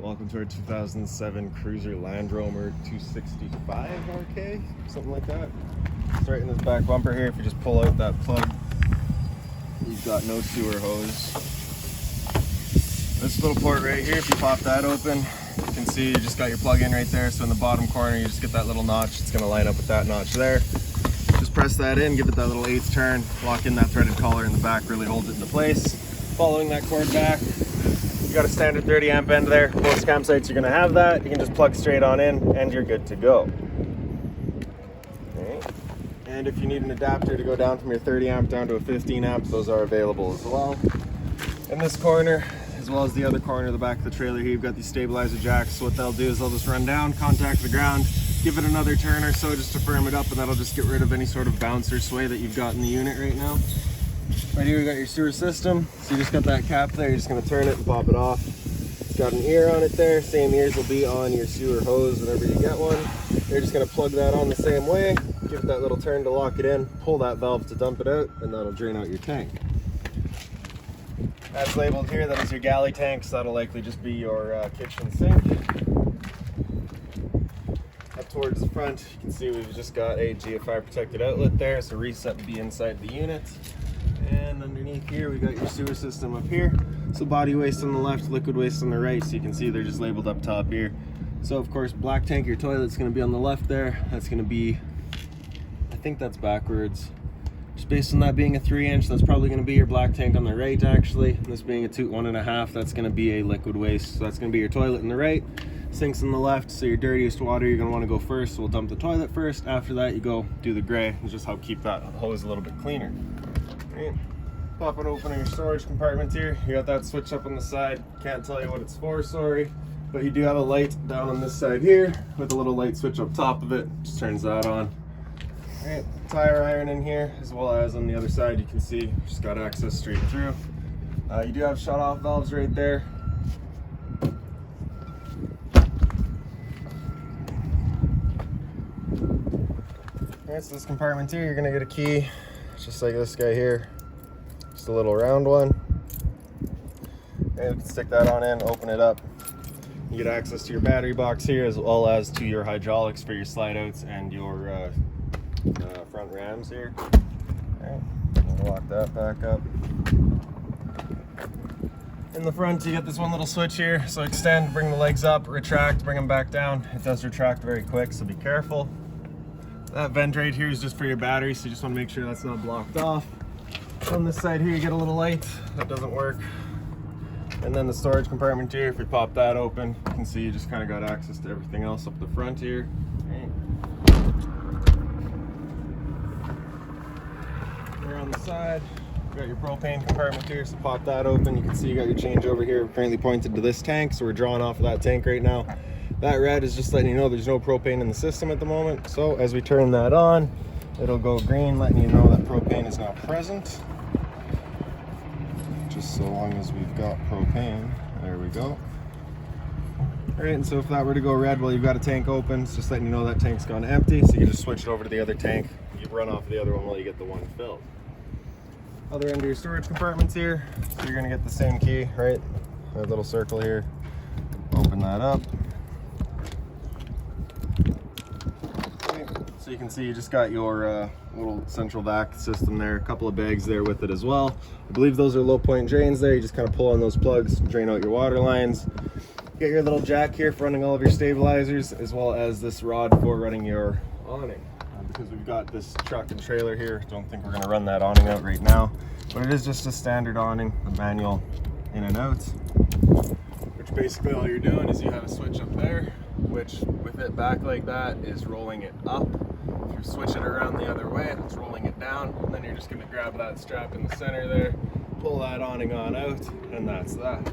Welcome to our 2007 Cruiser Land Rover 265 RK, something like that. It's right in this back bumper here. If you just pull out that plug, you've got no sewer hose. This little port right here, if you pop that open, you can see you just got your plug in right there. So in the bottom corner, you just get that little notch. It's gonna line up with that notch there. Just press that in, give it that little eighth turn, lock in that threaded collar in the back, really holds it into place. Following that cord back, you got a standard 30 amp end there. Most campsites you're gonna have that. You can just plug straight on in and you're good to go. Okay. And if you need an adapter to go down from your 30 amp down to a 15 amp, those are available as well. In this corner, as well as the other corner, the back of the trailer here, you've got these stabilizer jacks. So what they'll do is they'll just run down, contact the ground, give it another turn or so just to firm it up, and that'll just get rid of any sort of bounce or sway that you've got in the unit right now. Right here we got your sewer system. So you just got that cap there, you're just gonna turn it and pop it off. It's got an ear on it there. Same ears will be on your sewer hose whenever you get one. You're just gonna plug that on the same way, give it that little turn to lock it in, pull that valve to dump it out, and that'll drain out your tank. That's labeled here, that is your galley tank, so that'll likely just be your kitchen sink. Up towards the front, you can see we've just got a GFI protected outlet there, so reset will be inside the unit. And underneath here, we got your sewer system up here. So body waste on the left, liquid waste on the right, so you can see they're just labeled up top here. So of course, black tank, your toilet's gonna be on the left there. That's gonna be, I think that's backwards. Just based on that being a 3-inch, that's probably going to be your black tank on the right actually. And this being a 1.5, that's going to be a liquid waste. So that's going to be your toilet on the right, sinks on the left. So your dirtiest water, you're going to want to go first. So we'll dump the toilet first. After that, you go do the gray. It's just how keep that hose a little bit cleaner. Right. Pop it open in your storage compartment here. You got that switch up on the side. Can't tell you what it's for, sorry. But you do have a light down on this side here with a little light switch up top of it. Just turns that on. Right, tire iron in here, as well as on the other side, you can see just got access straight through. You do have shut-off valves right there. Alright, so this compartment here, you're gonna get a key, just like this guy here, just a little round one. And you can stick that on in, open it up. You get access to your battery box here, as well as to your hydraulics for your slide outs and your front rams here. Alright, lock that back up. In the front, you get this one little switch here. So extend, bring the legs up, retract, bring them back down. It does retract very quick, so be careful. That vent right here is just for your battery, so you just want to make sure that's not blocked off. On this side here, you get a little light. That doesn't work. And then the storage compartment here, if you pop that open, you can see you just kind of got access to everything else up the front here. Right. On the side, you got your propane compartment here, so pop that open. You can see you got your changeover here currently pointed to this tank, so we're drawing off of that tank right now. That red is just letting you know there's no propane in the system at the moment. So as we turn that on, it'll go green, letting you know that propane is not present. Just so long as we've got propane. There we go. All right, and so if that were to go red while you've got a tank open, it's just letting you know that tank's gone empty, so you can just switch it over to the other tank. You run off the other one while you get the one filled. Other end of your storage compartments here, so you're gonna get the same key, right? That little circle here. Open that up. Okay. So you can see you just got your little central vac system there, a couple of bags there with it as well. I believe those are low point drains there. You just kind of pull on those plugs, drain out your water lines. Get your little jack here for running all of your stabilizers, as well as this rod for running your awning. Because we've got this truck and trailer here, don't think we're going to run that awning out right now, but it is just a standard awning, the manual in and out, which basically all you're doing is you have a switch up there, which with it back like that is rolling it up. If you switch it around the other way, it's rolling it down, and then you're just going to grab that strap in the center there, pull that awning on out, and that's that.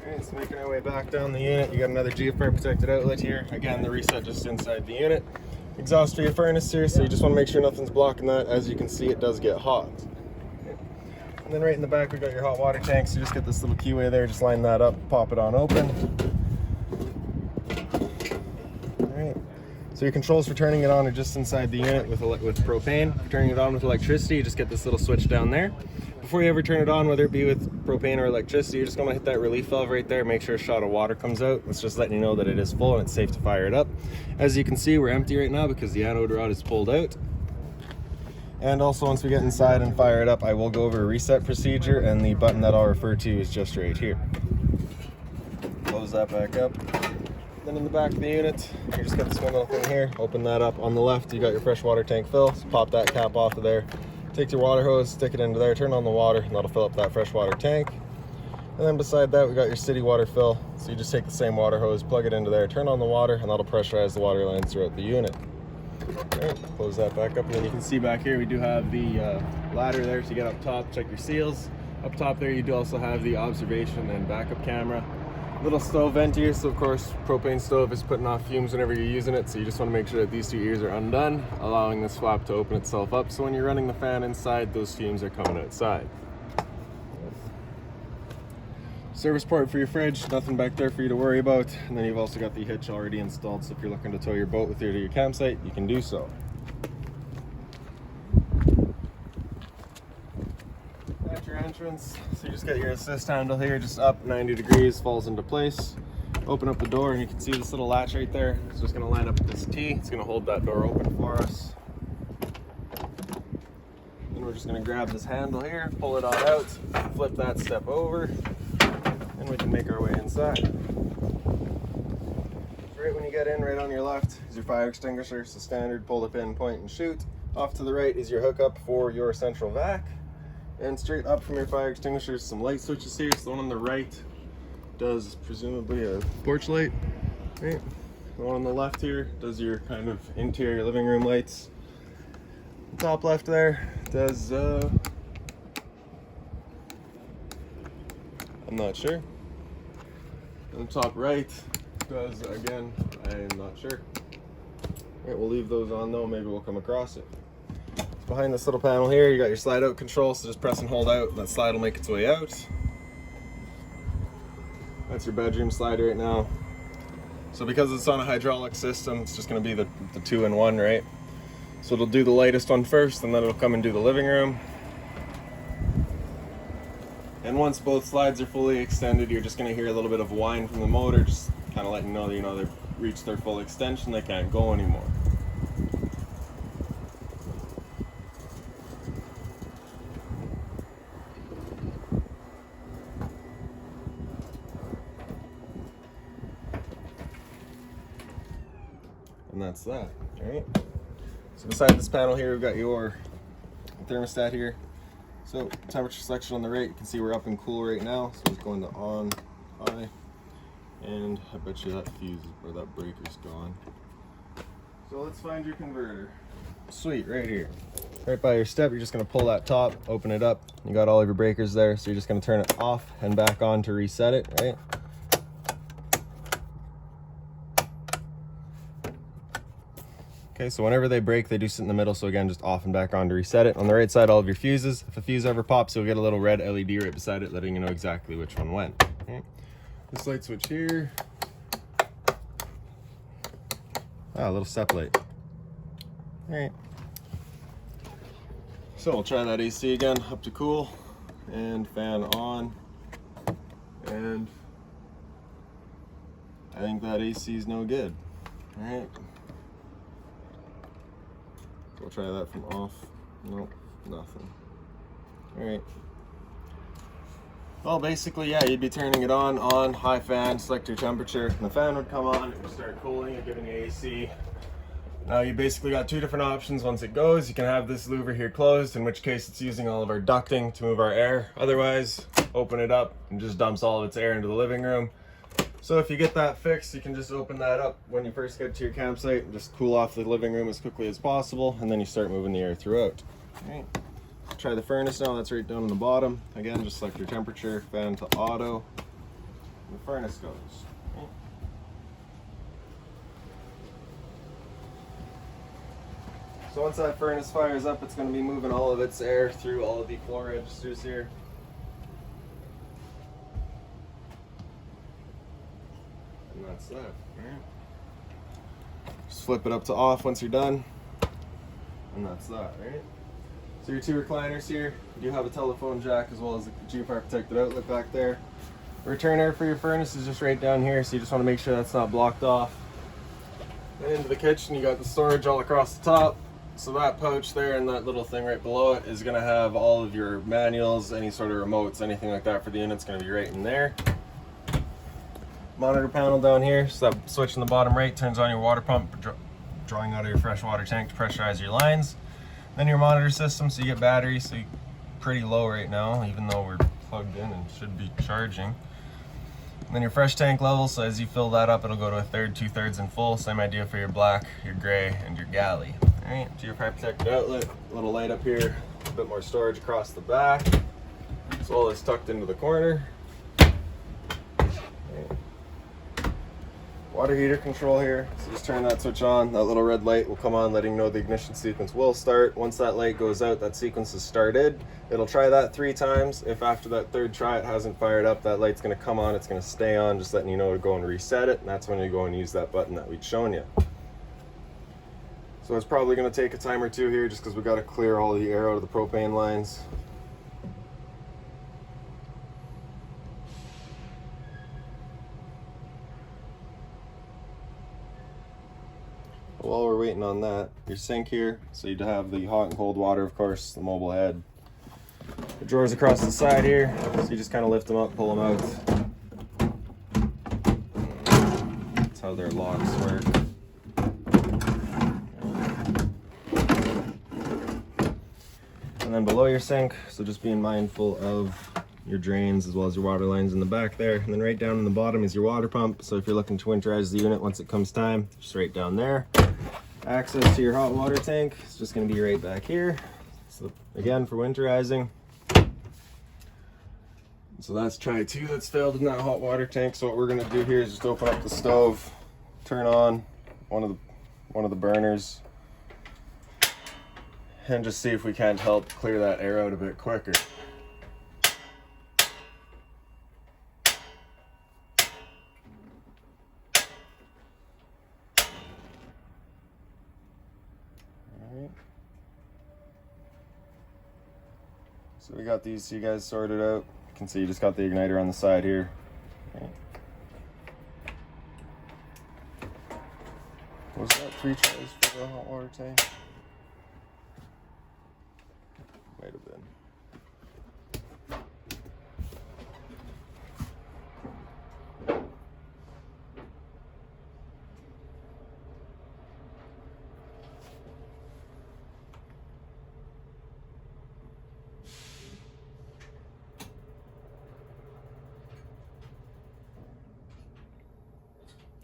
Alright, so making our way back down the unit, you got another GFI protected outlet here. Again, the reset just inside the unit. Exhaust for your furnace here, so you just want to make sure nothing's blocking that. As you can see, it does get hot. Okay. And then right in the back, we got your hot water tank, so you just get this little keyway there, just line that up, pop it on open. Alright, so your controls for turning it on are just inside the unit with propane. For turning it on with electricity, you just get this little switch down there. before you ever turn it on, whether it be with propane or electricity, you're just gonna hit that relief valve right there, make sure a shot of water comes out. It's just letting you know that it is full and it's safe to fire it up. As you can see, we're empty right now because the anode rod is pulled out. And also, once we get inside and fire it up, I will go over a reset procedure, and the button that I'll refer to is just right here. Close that back up. Then in the back of the unit, you just got this one little thing here. Open that up. On the left, you got your freshwater tank fill. So pop that cap off of there. Take your water hose, stick it into there, turn on the water, and that'll fill up that freshwater tank. And then beside that, we got your city water fill. So you just take the same water hose, plug it into there, turn on the water, and that'll pressurize the water lines throughout the unit. Alright, close that back up, and then you can see back here we do have the ladder there to get up top, check your seals. Up top there you do also have the observation and backup camera. Little stove vent here, so of course propane stove is putting off fumes whenever you're using it, so you just want to make sure that these two ears are undone, allowing this flap to open itself up, so when you're running the fan inside, those fumes are coming outside. Service port for your fridge, nothing back there for you to worry about. And then you've also got the hitch already installed, so if you're looking to tow your boat with you to your campsite, you can do so. At your entrance, so you just got your assist handle here, just up 90 degrees, falls into place. Open up the door and you can see this little latch right there. It's just gonna line up with this T. It's gonna hold that door open for us. Then we're just gonna grab this handle here, pull it on out, flip that step over, and we can make our way inside. Right when you get in, right on your left is your fire extinguisher. So standard, pull the pin, point, and shoot. Off to the right is your hookup for your central vac. And straight up from your fire extinguisher is some light switches here. So the one on the right does presumably a porch light. Right. The one on the left here does your kind of interior living room lights. The top left there does I'm not sure. And the top right does, again, I am not sure. Alright, we'll leave those on though, maybe we'll come across it. Behind this little panel here, you got your slide out control, so just press and hold out, and that slide will make its way out. That's your bedroom slide right now. So because it's on a hydraulic system, it's just gonna be the 2-in-1, right? So it'll do the lightest one first, and then it'll come and do the living room. And once both slides are fully extended, you're just going to hear a little bit of whine from the motor, just kind of letting you know they've reached their full extension, they can't go anymore. And that's that, alright? So beside this panel here, we've got your thermostat here. So temperature selection on the right, you can see we're up and cool right now, so it's going to on, high, and I bet you that fuse or that breaker's gone. So let's find your converter. Sweet, right here. Right by your step, you're just gonna pull that top, open it up. You got all of your breakers there, so you're just gonna turn it off and back on to reset it, right? Okay, so whenever they break, they do sit in the middle, so again, just off and back on to reset it. On the right side, all of your fuses. If a fuse ever pops, you'll get a little red LED right beside it, letting you know exactly which one went. Okay. This light switch here. Ah, a little step light. All right. So we'll try that AC again, up to cool, and fan on. And I think that AC is no good. All right. We'll try that from off. Nope, nothing. All right. Well, basically, yeah, you'd be turning it on, high fan, select your temperature, and the fan would come on, it would start cooling and giving you AC. Now you basically got two different options. Once it goes, you can have this louver here closed, in which case it's using all of our ducting to move our air. Otherwise, open it up and just dumps all of its air into the living room. So if you get that fixed, you can just open that up when you first get to your campsite and just cool off the living room as quickly as possible, and then you start moving the air throughout. All right. Try the furnace now, that's right down on the bottom. Again, just select your temperature, fan to auto, and the furnace goes. Okay. So once that furnace fires up, it's going to be moving all of its air through all of the floor registers here. And that's that. Right. Just flip it up to off once you're done. And that's that, right? So So your two recliners here, you do have a telephone jack as well as a G-Fire protected outlet back there. Return air for your furnace is just right down here, so you just want to make sure that's not blocked off. And into the kitchen, you got the storage all across the top. So that pouch there and that little thing right below it is going to have all of your manuals, any sort of remotes, anything like that for the unit's going to be right in there. Monitor panel down here, so that switch in the bottom right turns on your water pump, drawing out of your fresh water tank to pressurize your lines. Then your monitor system, so you get battery, so you're pretty low right now, even though we're plugged in and should be charging. And then your fresh tank level, so as you fill that up, it'll go to a third, 2/3 and full. Same idea for your black, your gray, and your galley. All right, to your fire protected outlet, a little light up here, a bit more storage across the back, as well as tucked into the corner. Water heater control here, so just turn that switch on, that little red light will come on letting you know the ignition sequence will start. Once that light goes out, that sequence is started. It'll try that 3 times. If after that third try it hasn't fired up, that light's going to come on, it's going to stay on, just letting you know to go and reset it, and that's when you go and use that button that we'd shown you. So it's probably going to take a time or two here just because we got to clear all the air out of the propane lines. While we're waiting on that, your sink here, so you'd have the hot and cold water, of course, the mobile head. The drawers across the side here, so you just kind of lift them up, pull them out. That's how their locks work. And then below your sink, so just being mindful of your drains as well as your water lines in the back there. And then right down in the bottom is your water pump, so if you're looking to winterize the unit once it comes time, just right down there. Access to your hot water tank is just going to be right back here, so again for winterizing. So that's try 2 that's failed in that hot water tank. So what we're going to do here is just open up the stove, turn on one of the burners, and just see if we can't help clear that air out a bit quicker. So we got these you guys sorted out. You can see you just got the igniter on the side here. Okay. Was that 3 tries for the hot water tank? Might have been.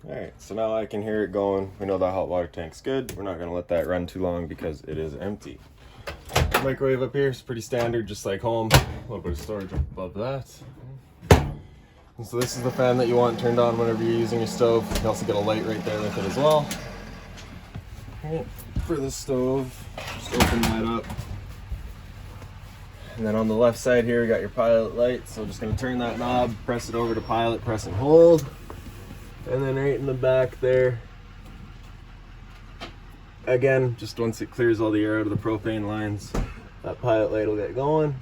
Alright, so now I can hear it going. We know that hot water tank's good. We're not going to let that run too long because it is empty. Microwave up here is pretty standard, just like home. A little bit of storage up above that. And so this is the fan that you want turned on whenever you're using your stove. You can also get a light right there with it as well. Alright, for the stove, just open that up. And then on the left side here, we got your pilot light. So just going to turn that knob, press it over to pilot, press and hold. And then right in the back there, again, just once it clears all the air out of the propane lines, that pilot light will get going.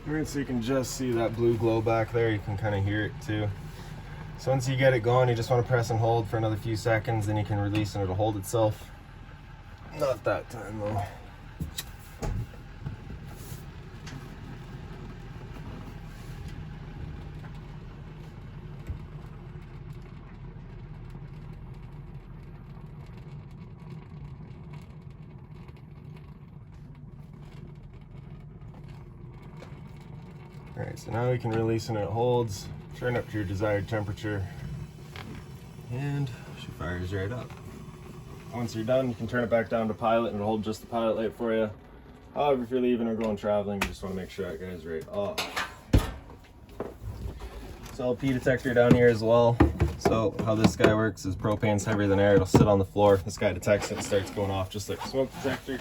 Alright, so you can just see that blue glow back there. You can kind of hear it too. So once you get it going, you just want to press and hold for another few seconds, then you can release and it'll hold itself. Not that time though. Alright, so now we can release and it holds. Turn up to your desired temperature. And she fires right up. Once you're done, you can turn it back down to pilot and it'll hold just the pilot light for you. However, if you're leaving or going traveling, you just want to make sure that guy's right off. So LP detector down here as well. So how this guy works is propane's heavier than air. It'll sit on the floor. This guy detects it and starts going off just like a smoke detector.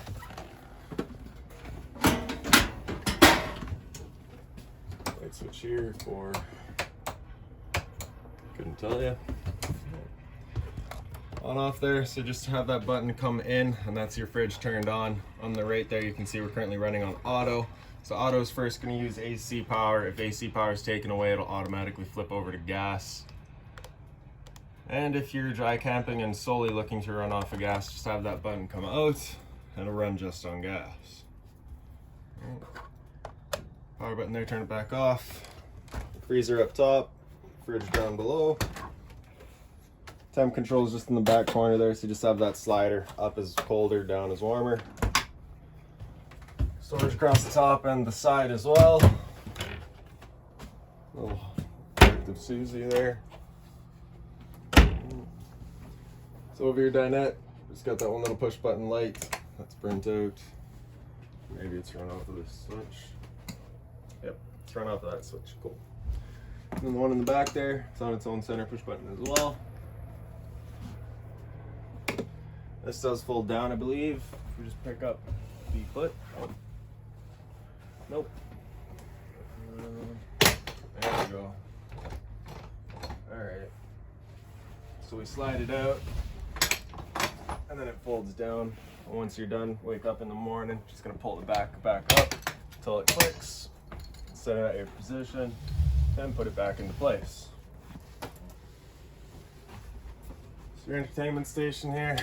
Light switch here for, couldn't tell you. On off there, so just have that button come in and that's your fridge turned on. On the right there you can see we're currently running on auto. So auto is first going to use AC power. If AC power is taken away, it'll automatically flip over to gas. And if you're dry camping and solely looking to run off of gas, just have that button come out and it'll run just on gas. Power button there, turn it back off. Freezer up top, fridge down below. Temp control is just in the back corner there, so you just have that slider. Up is colder, down is warmer. Storage across the top and the side as well. Little active Susie there. So over your dinette, just got that one little push button light that's burnt out. Maybe it's run off of this switch. Yep, it's run off of that switch. Cool. And then the one in the back there, it's on its own center push button as well. This does fold down, I believe. If we just pick up the foot. Oh. Nope. There we go. Alright. So we slide it out, and then it folds down. And once you're done, wake up in the morning, just gonna pull it back up until it clicks. Set it at your position, then put it back into place. So your entertainment station here.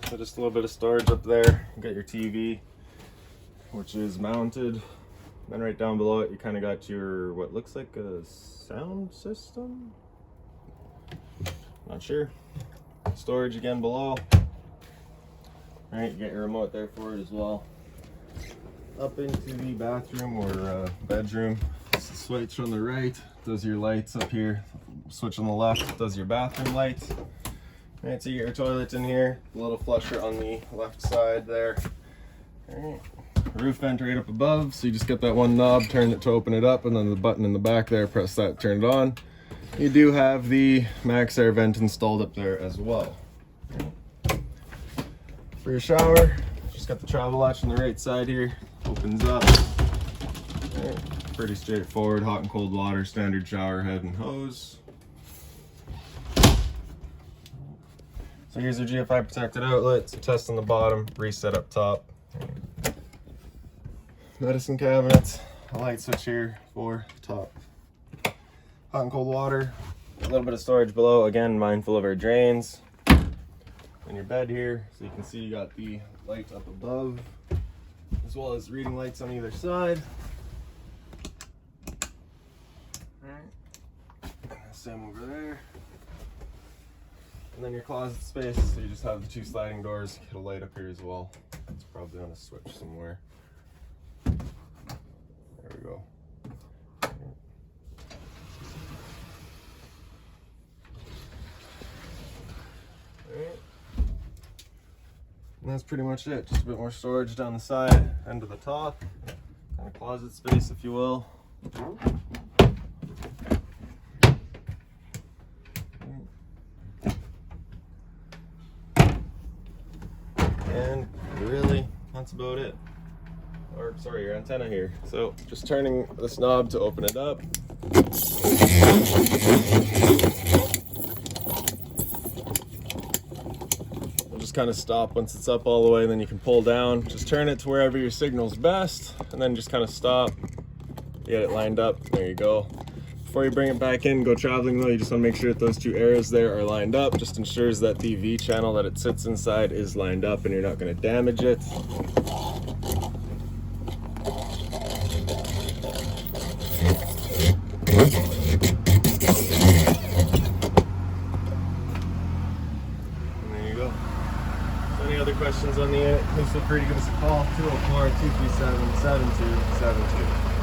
So just a little bit of storage up there. You got your TV, which is mounted. Then right down below it, you kind of got your, what looks like a sound system? Not sure. Storage again below. All right, you get your remote there for it as well. Up into the bathroom or bedroom. It's the switch on the right, does your lights up here. Switch on the left does your bathroom lights. All right, so you get your toilet in here, a little flusher on the left side there. All right. Roof vent right up above, so you just get that one knob, turn it to open it up, and then the button in the back there, press that, turn it on. You do have the max air vent installed up there as well. For your shower, just got the travel latch on the right side here, opens up. Right. Pretty straightforward, hot and cold water, standard shower head and hose. So here's your GFI protected outlet, so test on the bottom, reset up top. Medicine cabinets, a light switch here for top. Hot and cold water, a little bit of storage below, again mindful of our drains. And your bed here, so you can see you got the light up above, as well as reading lights on either side. Alright, same over there. And then your closet space, so you just have the two sliding doors, get a light up here as well. It's probably on a switch somewhere. There we go. Alright. And that's pretty much it. Just a bit more storage down the side and to the top. Kind of closet space, if you will. And really, that's about it. Or sorry, your antenna here. So just turning this knob to open it up. We'll just kind of stop once it's up all the way, and then you can pull down. Just turn it to wherever your signal's best, and then just kind of stop. Get it lined up. There you go. Before you bring it back in, go traveling though, you just want to make sure that those two arrows there are lined up. Just ensures that the V channel that it sits inside is lined up and you're not going to damage it. And there you go. So any other questions on the unit, please feel free to give us a call, 204-237-7272.